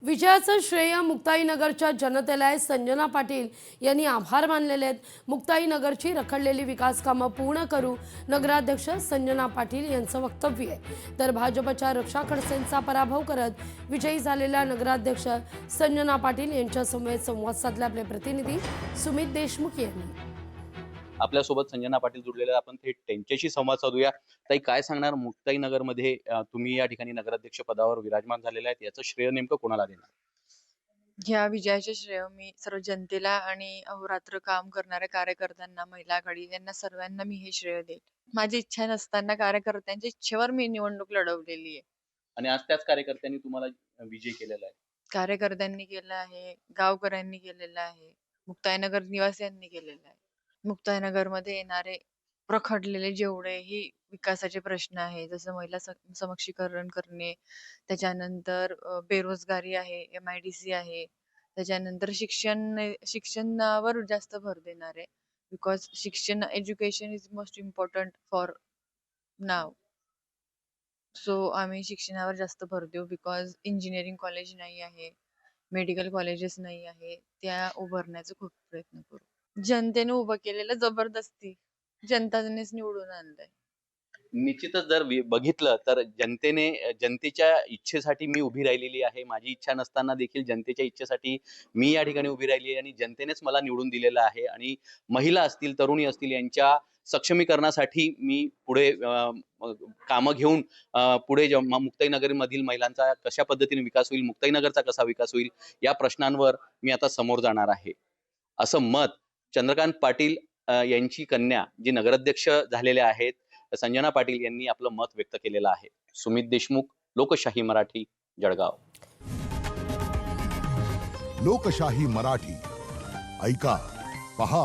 विजयाचं श्रेय मुक्ताईनगरच्या जनतेला आहे. संजना पाटील यांनी आभार मानलेले आहेत. मुक्ताईनगरची रखडलेली विकास कामं पूर्ण करू, नगराध्यक्ष संजना पाटील यांचं वक्तव्य आहे. तर भाजपच्या रक्षा खडसेंचा पराभव करत विजयी झालेल्या नगराध्यक्ष संजना पाटील यांच्यासमवेत संवाद साधले आपले प्रतिनिधी सुमित देशमुख यांनी. आपल्यासोबत संजना पाटील जुडलेले आपण थेट त्यांच्याशी संवाद साधूया. ताई, काय सांगणार, मुक्ताईनगरमध्ये तुम्ही या ठिकाणी नगराध्यक्ष पदावर विराजमान झालेले आहेत, याचं श्रेय नेमकं कोणाला देणार? ह्या विजयाचे श्रेय मी सर्व जनतेला आणि अहोरात्र काम करणाऱ्या कार्यकर्त्यांना, महिला आघाडी यांना सर्वांना मी हे श्रेय देईन. माझी इच्छा नसताना कार्यकर्त्यांच्या इच्छेवर मी निवडणूक लढवलेली आहे. आणि आज त्याच कार्यकर्त्यांनी तुम्हाला विजय केलेला आहे. कार्यकर्त्यांनी केलं आहे, गावकऱ्यांनी केलेलं आहे, मुक्ताईनगर निवासियांनी केलेलं आहे. मुक्ताईनगरमध्ये येणारे रखडलेले जेवढेही विकासाचे प्रश्न आहे, जसं महिला समक्षीकरण करणे, त्याच्यानंतर बेरोजगारी आहे, MIDC आहे, त्याच्यानंतर शिक्षणावर जास्त भर देणार आहे. Because education is most important for now. So आम्ही शिक्षणावर जास्त भर देऊ. बिकॉज इंजिनिअरिंग कॉलेज नाही आहे, मेडिकल कॉलेजेस नाही आहे, त्या उभारण्याचा खूप प्रयत्न करू. जनतेने उभं केलेलं जबरदस्ती जनतानेच निवडून आणलंय. निश्चितच जर बघितलं तर जनतेच्या इच्छेसाठी मी उभी राहिलेली आहे. माझी इच्छा नसताना देखील जनतेच्या इच्छेसाठी मी या ठिकाणी उभी राहिली आहे आणि जनतेनेच मला निवडून दिलेलं आहे. आणि महिला असतील, तरुणी असतील, यांच्या सक्षमीकरणासाठी मी पुढे कामं घेऊन पुढे मुक्ताईनगरमधील महिलांचा कशा पद्धतीने विकास होईल, मुक्ताईनगरचा कसा विकास होईल, या प्रश्नांवर मी आता समोर जाणार आहे, असं मत चंद्रकांत पाटील यांची कन्या जी नगराध्यक्ष झालेल्या आहेत संजना पाटील यांनी आपलं मत व्यक्त केलेलं आहे. सुमित देशमुख, लोकशाही मराठी, जळगाव. लोकशाही मराठी, ऐका, पहा,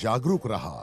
जागरूक रहा.